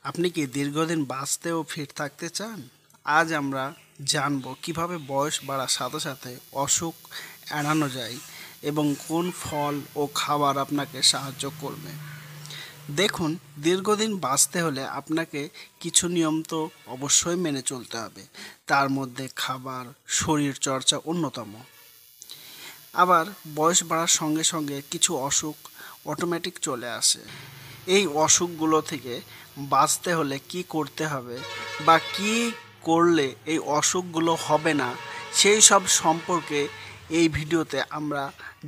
আপনি কি দীর্ঘদিন বাঁচতে ও ফিট থাকতে চান? আজ আমরা জানব কিভাবে বয়স বাড়ার সাথে সাথে অসুখ এড়ানো যায় এবং কোন ফল ও খাবার আপনাকে সাহায্য করবে। দেখুন, দীর্ঘদিন বাঁচতে হলে আপনাকে কিছু নিয়ম তো অবশ্যই মেনে চলতে হবে। তার মধ্যে খাবার, শরীরচর্চা অন্যতম। আবার বয়স বাড়ার সঙ্গে সঙ্গে কিছু অসুখ অটোমেটিক চলে আসে। এই অসুখগুলো থেকে বাঁচতে হলে কি করতে হবে বা কি করলে এই অসুখগুলো হবে না, সেই সব সম্পর্কে এই ভিডিওতে আমরা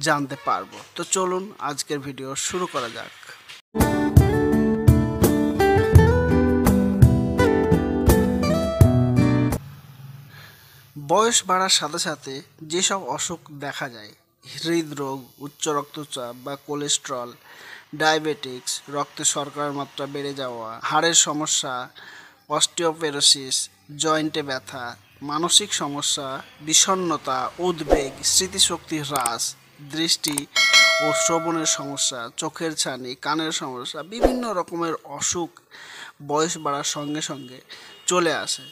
জানতে পারবো। তো চলুন আজকের ভিডিও শুরু করা যাক। বয়স বাড়ার সাথে সাথে যেসব অসুখ দেখা যায়, হৃদরোগ, উচ্চ রক্তচাপ বা কোলেস্ট্রল, ডায়াবেটিক্স, রক্তে শর্করার মাত্রা বেড়ে যাওয়া, হাড়ের সমস্যা, অস্টিওপোরোসিস, জয়েন্টে ব্যথা, মানসিক সমস্যা, বিষণ্ণতা, উদ্বেগ, স্মৃতিশক্তি হ্রাস, দৃষ্টি ও শ্রবণের সমস্যা, চোখের ছানি, কানের সমস্যা, বিভিন্ন রকমের অসুখ বয়স বাড়ার সঙ্গে সঙ্গে চলে আসে।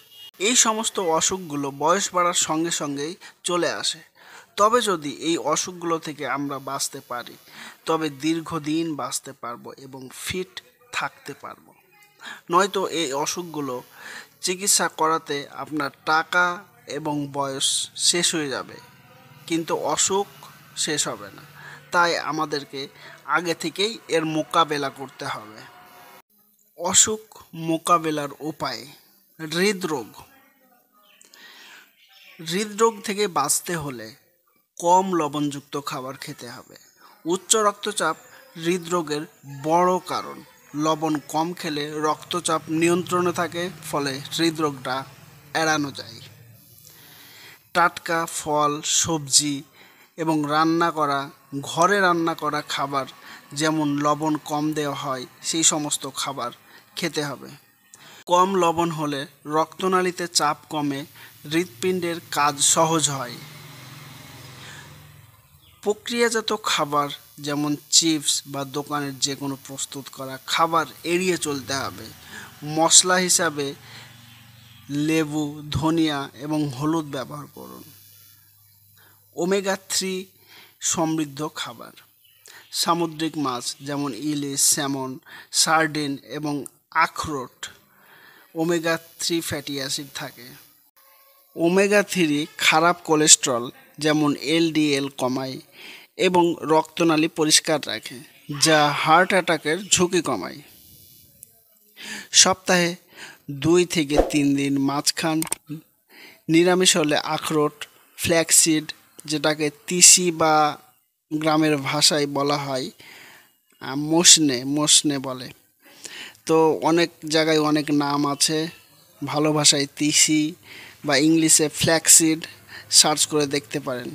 এই সমস্ত অসুখগুলো বয়স বাড়ার সঙ্গে সঙ্গেই চলে আসে। তবে যদি এই অসুখগুলো থেকে আমরা বাঁচতে পারি, তবে দীর্ঘদিন বাঁচতে পারবো এবং ফিট থাকতে পারবো। নয়তো এই অসুখগুলো চিকিৎসা করাতে আপনার টাকা এবং বয়স শেষ হয়ে যাবে, কিন্তু অসুখ শেষ হবে না। তাই আমাদেরকে আগে থেকেই এর মোকাবেলা করতে হবে। অসুখ মোকাবেলার উপায়: হৃদরোগ। হৃদরোগ থেকে বাঁচতে হলে কম লবণযুক্ত খাবার খেতে হবে। উচ্চ রক্তচাপ হৃদরোগের বড় কারণ। লবণ কম খেলে রক্তচাপ নিয়ন্ত্রণে থাকে, ফলে হৃদরোগটা এড়ানো যায়। টাটকা ফল, সবজি এবং ঘরে রান্না করা খাবার, যেমন লবণ কম দেওয়া হয় সেই সমস্ত খাবার খেতে হবে। কম লবণ হলে রক্তনালীতে চাপ কমে, হৃৎপিণ্ডের কাজ সহজ হয়। প্রক্রিয়াজাত খাবার যেমন চিপস বা দোকানের যে কোনো প্রস্তুত করা খাবার এড়িয়ে চলতে হবে। মশলা হিসাবে লেবু, ধনিয়া এবং হলুদ ব্যবহার করুন। ওমেগা-3 সমৃদ্ধ খাবার, সামুদ্রিক মাছ যেমন ইলিশ, স্যামন, সার্ডিন এবং আখরোট ওমেগা-3 ফ্যাটি অ্যাসিড থাকে। ওমেগা-3 খারাপ কোলেস্ট্রল যেমন এলডিএল কমায় এবং রক্তনালী পরিষ্কার রাখে, যা হার্ট অ্যাটাকের ঝুঁকি কমায়। সপ্তাহে 2 থেকে 3 দিন মাছ খান। নিরামিষ হলে আখরোট, ফ্ল্যাক্সিড, যেটাকে তিসি বা গ্রামের ভাষায় বলা হয় মোশনে বলে। তো অনেক জায়গায় অনেক নাম আছে, ভালো ভাষায় তিসি বা ইংলিশে ফ্ল্যাক্সিড সার্চ করে দেখতে পারেন,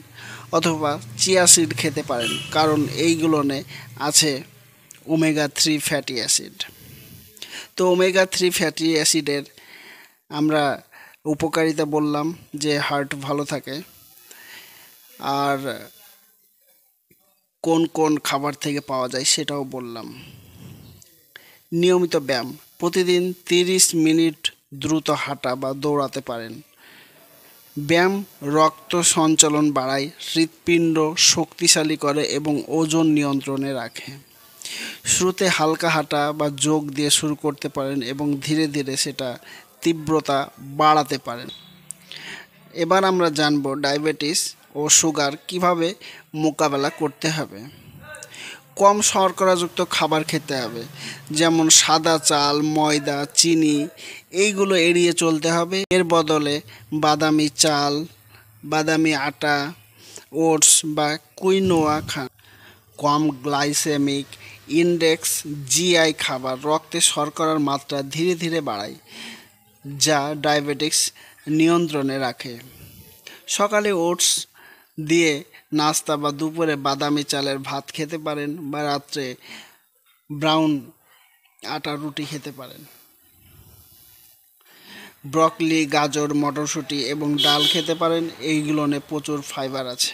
অথবা চিয়া সিড খেতে পারেন, কারণ এইগুলোনে আছে ওমেগা-3 ফ্যাটি অ্যাসিড। তো ওমেগা-3 ফ্যাটি অ্যাসিডের আমরা উপকারিতা বললাম, যে হার্ট ভালো থাকে। আর কোন কোন খাবার থেকে পাওয়া যায় সেটাও বললাম। নিয়মিত ব্যায়াম, প্রতিদিন 30 মিনিট দ্রুত হাঁটা বা দৌড়াতে পারেন। ব্যায়াম রক্ত সঞ্চালন বাড়ায়, হৃৎপিণ্ড শক্তিশালী করে এবং ওজন নিয়ন্ত্রণে রাখে। শুরুতে হালকা হাঁটা বা যোগ দিয়ে শুরু করতে পারেন এবং ধীরে ধীরে সেটা তীব্রতা বাড়াতে পারেন। এবার আমরা জানব ডায়াবেটিস ও সুগার কিভাবে মোকাবেলা করতে হবে। কম শর্করাযুক্ত খাবার খেতে হবে, যেমন সাদা চাল, ময়দা, চিনি, এইগুলো এড়িয়ে চলতে হবে। এর বদলে বাদামি চাল, বাদামি আটা, ওটস বা কুইনোয়া খান। কম গ্লাইসেমিক ইন্ডেক্স জিআই খাবার রক্তে শর্করার মাত্রা ধীরে ধীরে বাড়ায়, যা ডায়াবেটিস নিয়ন্ত্রণে রাখে। সকালে ওটস দিয়ে নাস্তা বা দুপুরে বাদামি চালের ভাত খেতে পারেন, বা রাত্রে ব্রাউন আটার রুটি খেতে পারেন। ব্রকলি, গাজর, মটরশুঁটি এবং ডাল খেতে পারেন, এইগুলোনে প্রচুর ফাইবার আছে।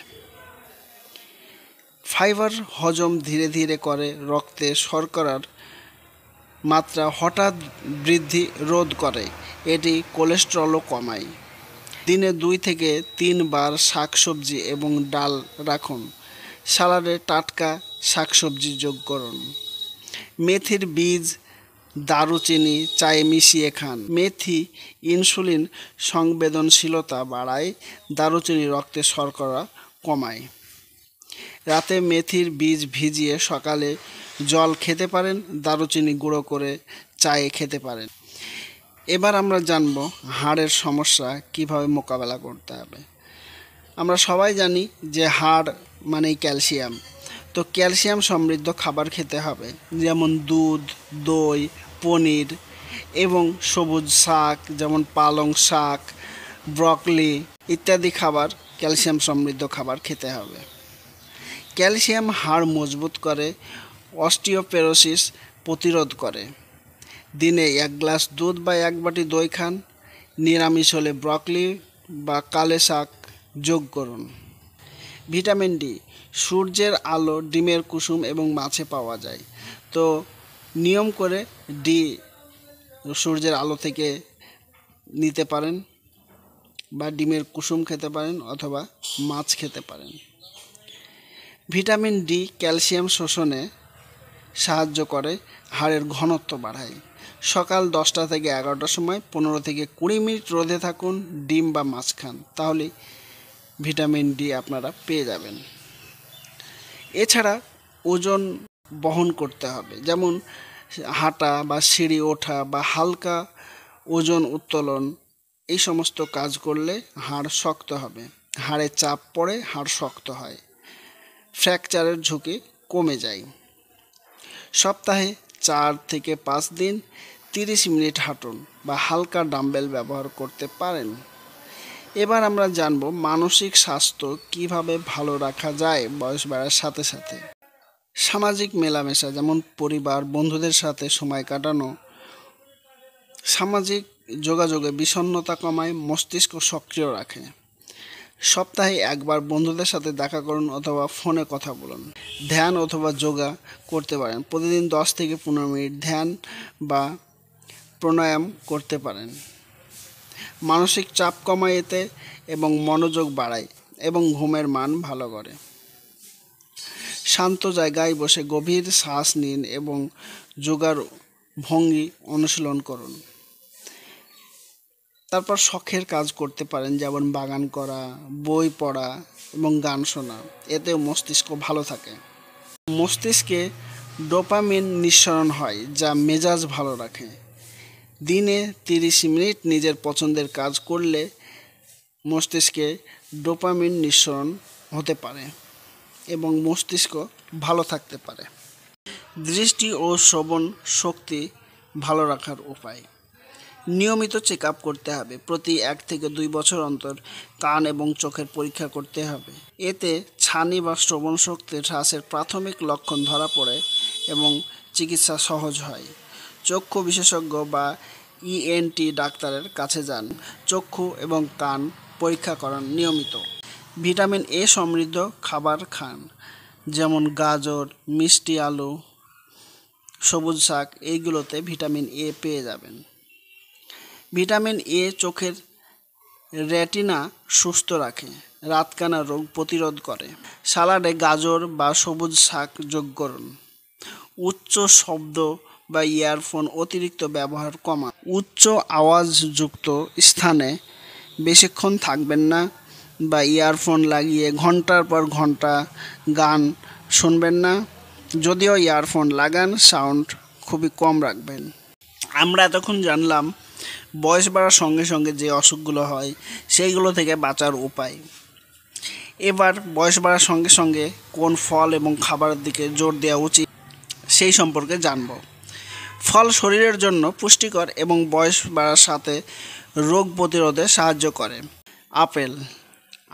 ফাইবার হজম ধীরে ধীরে করে, রক্তে শর্করার মাত্রা হঠাৎ বৃদ্ধি রোধ করে। এটি কোলেস্টেরলও কমায়। দিনে 2 থেকে 3 বার শাকসবজি এবং ডাল রাখুন। সালাডে টাটকা শাকসবজি যোগ করুন। মেথির বীজ, দারুচিনি চায়ে মিশিয়ে খান। মেথি ইনসুলিন সংবেদনশীলতা বাড়ায়, দারুচিনি রক্তে শর্করা কমায়। রাতে মেথির বীজ ভিজিয়ে সকালে জল খেতে পারেন, দারুচিনি গুঁড়ো করে চায়ে খেতে পারেন। এবার আমরা জানব হাড়ের সমস্যা কিভাবে মোকাবেলা করতে হবে। আমরা সবাই জানি যে হাড় মানেই ক্যালসিয়াম। তো ক্যালসিয়াম সমৃদ্ধ খাবার খেতে হবে, যেমন দুধ, দই, পনির এবং সবুজ শাক যেমন পালং শাক, ব্রকলি ইত্যাদি খাবার ক্যালসিয়াম সমৃদ্ধ খাবার খেতে হবে। ক্যালসিয়াম হাড় মজবুত করে, অস্টিওপোরোসিস প্রতিরোধ করে। দিনে 1 গ্লাস দুধ বা 1 বাটি দই খান। নিরামিষ হলে ব্রকলি বা কালে শাক যোগ করুন। ভিটামিন ডি সূর্যের আলো, ডিমের কুসুম এবং মাছে পাওয়া যায়। তো নিয়ম করে ডি সূর্যের আলো থেকে নিতে পারেন, বা ডিমের কুসুম খেতে পারেন অথবা মাছ খেতে পারেন। ভিটামিন ডি ক্যালসিয়াম শোষণে সাহায্য করে, হাড়ের ঘনত্ব বাড়ায়। সকাল 10টা থেকে 11টার সময় 15 থেকে 20 মিনিট রোদে থাকুন, ডিম বা মাছ খান, তাহলে ভিটামিন ডি আপনারা পেয়ে যাবেন। এছাড়া ওজন বহন করতে হবে, যেমন হাঁটা বা সিঁড়ি ওঠা বা হালকা ওজন উত্তোলন, এই সমস্ত কাজ করলে হাড় শক্ত হবে। হাড়ে চাপ পড়ে, হাড় শক্ত হয়, ফ্র্যাকচারের ঝুঁকি কমে যায়। সপ্তাহে 4 থেকে 5 দিন 30 মিনিট হাঁটুন বা হালকা ডাম্বেল ব্যবহার করতে পারেন। এবার আমরা জানব মানসিক স্বাস্থ্য কিভাবে ভালো রাখা যায় বয়স বাড়ার সাথে সাথে। সামাজিক মেলামেশা, যেমন পরিবার, বন্ধুদের সাথে সময় কাটানো সামাজিক যোগাযোগে বিষণ্ণতা কমায়, মস্তিষ্ক সক্রিয় রাখে। সপ্তাহে 1 বার বন্ধুদের সাথে দেখা করুন অথবা ফোনে কথা বলুন। ধ্যান অথবা যোগা করতে পারেন। প্রতিদিন 10 থেকে 15 মিনিট ধ্যান বা প্রাণায়াম করতে পারেন। মানসিক চাপ কমায় এতে এবং মনোযোগ বাড়ায় এবং ঘুমের মান ভালো করে। শান্ত জায়গায় বসে গভীর শ্বাস নিন এবং যোগার ভঙ্গি অনুশীলন করুন। তারপর শখের কাজ করতে পারেন, যেমন বাগান করা, বই পড়া এবং গান শোনা। এতেও মস্তিষ্ক ভালো থাকে। মস্তিষ্কে ডোপামিন নিঃসরণ হয়, যা মেজাজ ভালো রাখে। দিনে 30 মিনিট নিজের পছন্দের কাজ করলে মস্তিষ্কে ডোপামিন নিঃসরণ হতে পারে এবং মস্তিষ্ক ভালো থাকতে পারে। দৃষ্টি ও শ্রবণ শক্তি ভালো রাখার উপায়। নিয়মিত চেক আপ করতে হবে। প্রতি 1 থেকে 2 বছর অন্তর কান এবং চোখের পরীক্ষা করতে হবে। এতে ছানি বা শ্রবণ শক্তির হ্রাসের প্রাথমিক লক্ষণ ধরা পড়ে এবং চিকিৎসা সহজ হয়। চক্ষু বিশেষজ্ঞ বা ইএনটি ডাক্তারের কাছে যান। চক্ষু এবং কান পরীক্ষা করান নিয়মিত। ভিটামিন এ সমৃদ্ধ খাবার খান, যেমন গাজর, মিষ্টি আলু, সবুজ শাক, এইগুলোতে ভিটামিন এ পেয়ে যাবেন। ভিটামিন এ চোখের রেটিনা সুস্থ রাখে, রাতকানা রোগ প্রতিরোধ করে। সালাডে গাজর বা সবুজ শাক যোগ করুন। উচ্চ শব্দ বা ইয়ারফোন অতিরিক্ত ব্যবহার কমান। উচ্চ আওয়াজযুক্ত স্থানে বেশিক্ষণ থাকবেন না বা ইয়ারফোন লাগিয়ে ঘন্টার পর ঘন্টা গান শুনবেন না। যদিও ইয়ারফোন লাগান, সাউন্ড খুবই কম রাখবেন। আমরা এতক্ষণ জানলাম বয়স বাড়ার সঙ্গে সঙ্গে যে অসুখগুলো হয় সেইগুলো থেকে বাঁচার উপায়। এবার বয়স বাড়ার সঙ্গে সঙ্গে কোন ফল এবং খাবারের দিকে জোর দেওয়া উচিত সেই সম্পর্কে জানব। ফল শরীরের জন্য পুষ্টিকর এবং বয়স বাড়ার সাথে রোগ প্রতিরোধে সাহায্য করে।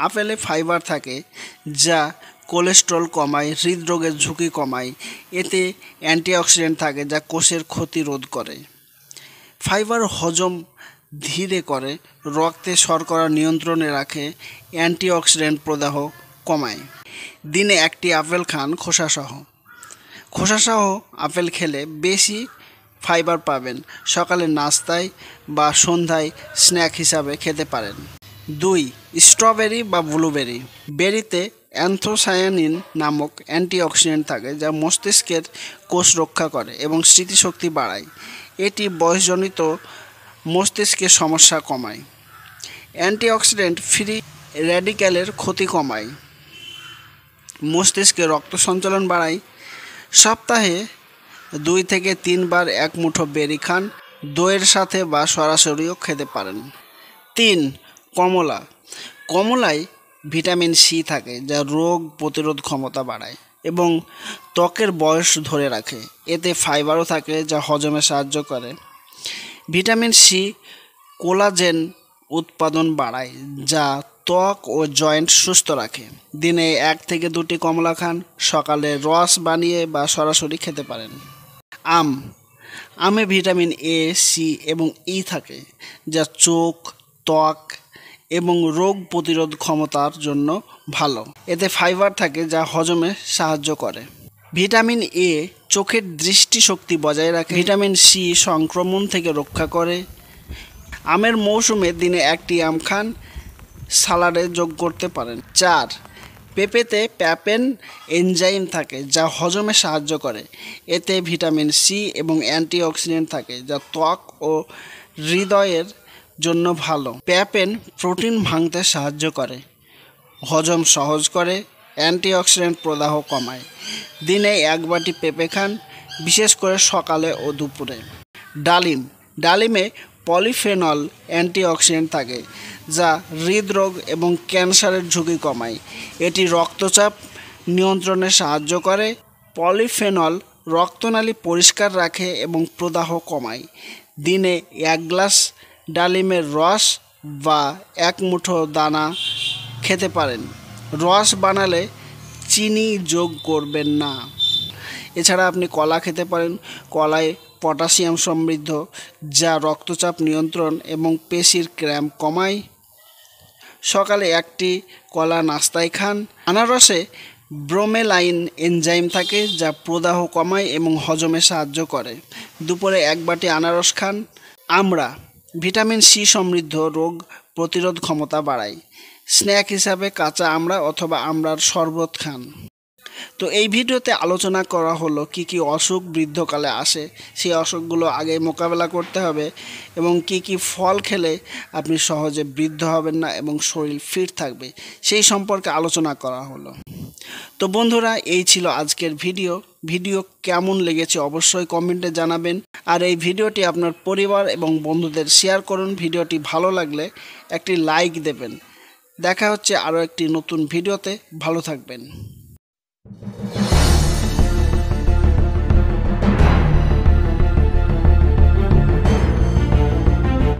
আপেলে ফাইবার থাকে, যা কোলেস্টেরল কমায়, হৃদরোগের ঝুঁকি কমায়। এতে অ্যান্টিঅক্সিডেন্ট থাকে, যা কোষের ক্ষতি রোধ করে। ফাইবার হজম ধীরে করে, রক্তে শর্করা নিয়ন্ত্রণে রাখে, অ্যান্টিঅক্সিডেন্ট প্রদাহ কমায়। দিনে 1টি আপেল খান খোসাসহ। খোসাসহ আপেল খেলে বেশি ফাইবার পাবেন। সকালে নাস্তায় বা সন্ধ্যায় স্ন্যাক হিসাবে খেতে পারেন। 2. স্ট্রবেরি বা ব্লুবেরি। বেরিতে অ্যান্থোসায়ানিন নামক অ্যান্টিঅক্সিডেন্ট থাকে যা মস্তিষ্কের কোষ রক্ষা করে এবং স্মৃতিশক্তি বাড়ায়। এটি বয়সজনিত মস্তিষ্কের সমস্যা কমায়। অ্যান্টিঅক্সিডেন্ট ফ্রি র্যাডিক্যালের ক্ষতি কমায়, মস্তিষ্কে রক্ত সঞ্চালন বাড়ায়। সপ্তাহে 2 থেকে 3 বার এক মুঠো বেরি খান, দইয়ের সাথে বা সরাসরিও খেতে পারেন। 3. কমলা। কমলায় ভিটামিন সি থাকে যা রোগ প্রতিরোধ ক্ষমতা বাড়ায় এবং ত্বকের বয়স ধরে রাখে। এতে ফাইবারও থাকে যা হজমে সাহায্য করে। ভিটামিন সি কোলাজেন উৎপাদন বাড়ায় যা ত্বক ও জয়েন্ট সুস্থ রাখে। দিনে 1 থেকে 2টি কমলা খান, সকালে রস বানিয়ে বা সরাসরি খেতে পারেন। আম। আমে ভিটামিন এ, সি এবং ই থাকে যা চোখ, ত্বক এবং রোগ প্রতিরোধ ক্ষমতার জন্য ভালো। এতে ফাইবার থাকে যা হজমে সাহায্য করে। ভিটামিন এ চোখের দৃষ্টিশক্তি বজায় রাখে। ভিটামিন সি সংক্রমণ থেকে রক্ষা করে। আমের মৌসুমে দিনে 1টি আম খান, সালাডে যোগ করতে পারেন। 4. পেঁপেতে প্যাপেন এনজাইম থাকে যা হজমে সাহায্য করে। এতে ভিটামিন সি এবং অ্যান্টিঅক্সিডেন্ট থাকে যা ত্বক ও হৃদয়ের জন্য ভালো। প্যাপেন প্রোটিন ভাঙতে সাহায্য করে, হজম সহজ করে, অ্যান্টিঅক্সিডেন্ট প্রদাহ কমায়। দিনে 1 বাটি পেঁপে খান, বিশেষ করে সকালে ও দুপুরে। ডালিম। ডালিমে পলিফেনল অ্যান্টিঅক্সিডেন্ট থাকে যা হৃদরোগ এবং ক্যান্সারের ঝুঁকি কমায়। এটি রক্তচাপ নিয়ন্ত্রণে সাহায্য করে। পলিফেনল রক্তনালী পরিষ্কার রাখে এবং প্রদাহ কমায়। দিনে 1 গ্লাস ডালিমের রস বা 1 মুঠো দানা খেতে পারেন। রস বানালে চিনি যোগ করবেন না। এছাড়া আপনি কলা খেতে পারেন। কলায় পটাশিয়াম সমৃদ্ধ যা রক্তচাপ নিয়ন্ত্রণ এবং পেশির ক্র্যাম্প কমায়। সকালে 1টি কলা নাস্তায় খান। আনারসে ব্রোমেলাইন এনজাইম থাকে যা প্রদাহ কমায় এবং হজমে সাহায্য করে। দুপুরে 1 বাটি আনারস খান। আমড়া ভিটামিন সি সমৃদ্ধ, রোগ প্রতিরোধ ক্ষমতা বাড়ায়। স্ন্যাক হিসাবে কাঁচা আমড়া অথবা আমড়ার শরবত খান। তো এই ভিডিওতে আলোচনা করা হলো কি কি অসুখ বৃদ্ধকালে আসে, সেই অসুখগুলো আগে মোকাবেলা করতে হবে এবং কি কি ফল খেলে আপনি সহজে বৃদ্ধ হবেন না এবং শরীর ফিট থাকবে, সেই সম্পর্কে আলোচনা করা হলো। তো বন্ধুরা, এই ছিল আজকের ভিডিও কেমন লেগেছে অবশ্যই কমেন্টে জানাবেন। আর এই ভিডিওটি আপনার পরিবার এবং বন্ধুদের শেয়ার করুন। ভিডিওটি ভালো লাগলে একটি লাইক দেবেন। দেখা হচ্ছে আরও একটি নতুন ভিডিওতে। ভালো থাকবেন।